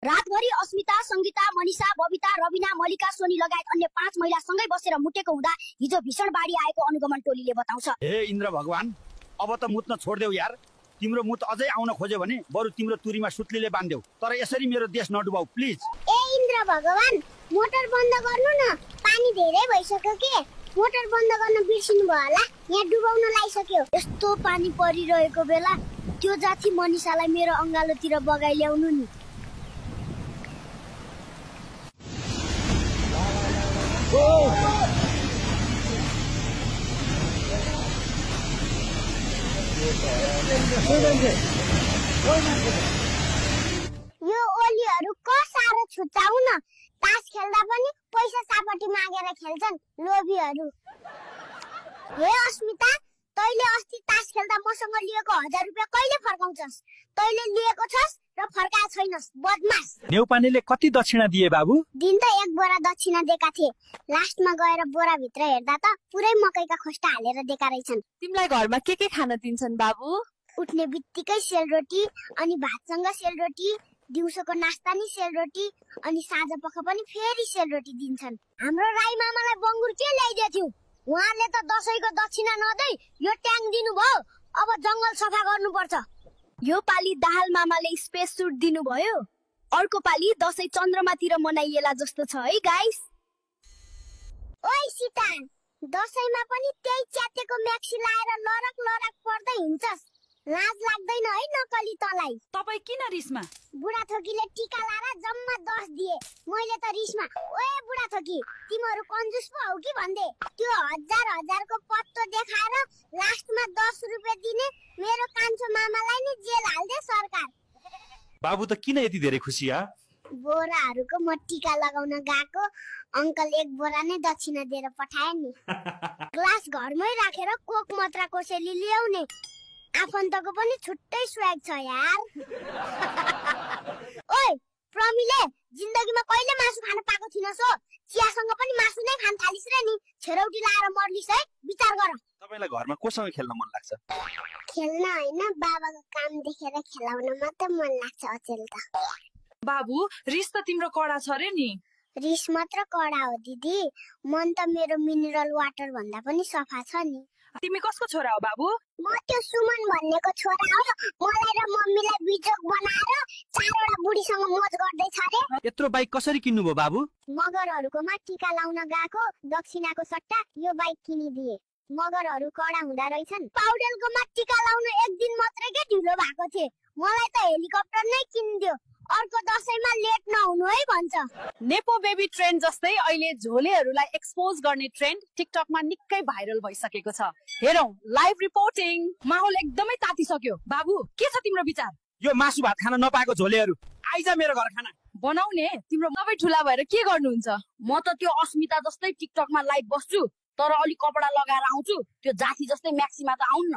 रातभरि अस्मिता, संगीता, मनिषा, बबिता, रबिना, मलिका, सोनी लगायत अन्य 5 महिला सँगै बसेर मुटेको हुँदा हिजो भीषण बाढी आएको अनुगमन टोलीले बताउँछ। हे इन्द्र भगवान, अब त मुत्न छोड्देऊ यार। तिम्रो मुत अझै आउन खोज्यो भने बरु तिम्रो तुरीमा सुत्लीले बान्देऊ, तर यसरी मेरो देश नडुबाऊ प्लिज। ए इन्द्र भगवान, मोटर बन्द गर्नु न, पानी धेरै भइसक्यो के। मोटर बन्द गर्न बिर्सिनु भयो होला, यहाँ डुबाउन लागिसक्यो। यस्तो पानी परिरहेको बेला त्यो जाति मनिषालाई मेरो अंगालोतिर बगाइ ल्याउनु नि। यो ओलीहरू साह्रो छुट्याउ न। तास खेल्दा पनि पैसा सापटी मागेर खेल्छन् लोभीहरू। हे अस्मिता, तैले अस्ति तास खेल्दा मसँग लिएको 1000 रुपैयाँ कहिले फर्काउँछस्? तैले लिएको छस् र फर्काए छैनस्, बदमास। नेउपानेले कति दक्षिणा दिए बाबु? दिन त 1 बोरा दक्षिणा दिएका थिए। लास्टमा गएर बोरा भित्र हेर्दा त पुरै मकैका खोस्टा हालेर दिएका रहेछन्। तिमीलाई घरमा के खान दिन्छन् बाबु? उठ्ने बित्तिकै सेलरोटी, अनि भातसँग सेलरोटी, दिउँसोको नास्ता नि सेलरोटी, अनि साँझ पख पनि फेरि सेलरोटी दिन्छन्। हाम्रो राई मामालाई बङ्गुर के ल्याइदिए थियौ? उहाँले त दशैंको दक्षिणा नदै यो ट्याङ दिनुभयो। अब जंगल सफा गर्नुपर्छ। यो पाली दाहाल मामाले स्पेस सुट दिनुभयो। अर्को पाली दशैं चन्द्रमातिर मनाइएला जस्तो छ है गाइस। ओइ सीता, दशैंमा पनि त्यही च्यातेको म्याक्सी लाएर लरक लरक पर्दै हिँड्छस्। लाज लाग्दैन है नकली तलाई? तपाई किन रिसमा? बुढाथोकीले टीका लाएर जम्मा 10 दिए। मैले त रिसमा ओए बुढाथोकी, तिमीहरू कन्जुस पो हौ कि भन्दै। त्यो 1000 को पत्तो देखाएर लास्टमा 10 रुपैयाँ दिने मेरो कान्छो मामालाई नि जेल हाल्दे सरकार। बाबु त किन यति धेरै खुसी आ? बोराहरूको म टीका लगाउन गएको, अंकल 1 बोरा नै दक्षिणा दिएर पठाए नि। ग्लास घरमै राखेर कोक मात्रा कोसेली ल्याउने। आफन्तको पनि छुट्टै स्वाग छ यार। ओइ प्रमिले, जिन्दगीमा कहिले मासु खान पाएको थिइनस् हो? चियासँग पनि मासु नै खान थालिस र नि। छेरौटी लाएर मर्लिस है, विचार गर। तपाईलाई घरमा कोसँग खेल्न मन लाग्छ? खेल्न हैन, बाबाको काम देखेर खेलाउन मात्र मन लाग्छ अचेल त। बाबु, रिस त तिम्रो कडा छ रे नि। रिस मात्र कडा हो दिदी, मन त मेरो मिनरल वाटर भन्दा पनि सफा छ नि। तिमी कसको छोरा हो बाबु? म त्यो सुमन भन्नेको छोरा हो। मलाई र मम्मीलाई बिजोग बनाएर 4 वटा बुढीसँग मोज गर्दै छ रे। यत्रो बाइक कसरी किन्नु भयो बाबु? मगरहरुकोमा टीका लाउन गएको, दक्षिणाको सट्टा यो बाइक किनिदिए। मगरहरु कडा हुँदा रहेछन्। पाउडेलकोमा टीका लाउन 1 दिन मात्रै के ढिलो भएको थिए। मलाई त हेलिकप्टर नै किनिदियो। अर्को दशैंमा लेट नहुनु है भन्छ। नेपो बेबी ट्रेन्ड जस्तै अहिले झोलेहरूलाई एक्सपोज गर्ने ट्रेन्ड टिकटकमा निकै भाइरल भइसकेको छ। हेरौं लाइभ रिपोर्टिङ। माहौल एकदमै तातिसक्यो। बाबु, के छ तिम्रो विचार? यो मासु भात खान नपाएको झोलेहरू आइज मेरो घर खाना बनाउने। तिम्रो सबै ठुला भएर के गर्नुहुन्छ? म त त्यो अस्मिता जस्तै टिकटकमा लाइभ बस्छु, तर अलि कपडा लगाएर आउँछु। त्यो जाति जस्तै म्याक्सीमा त आउन्न।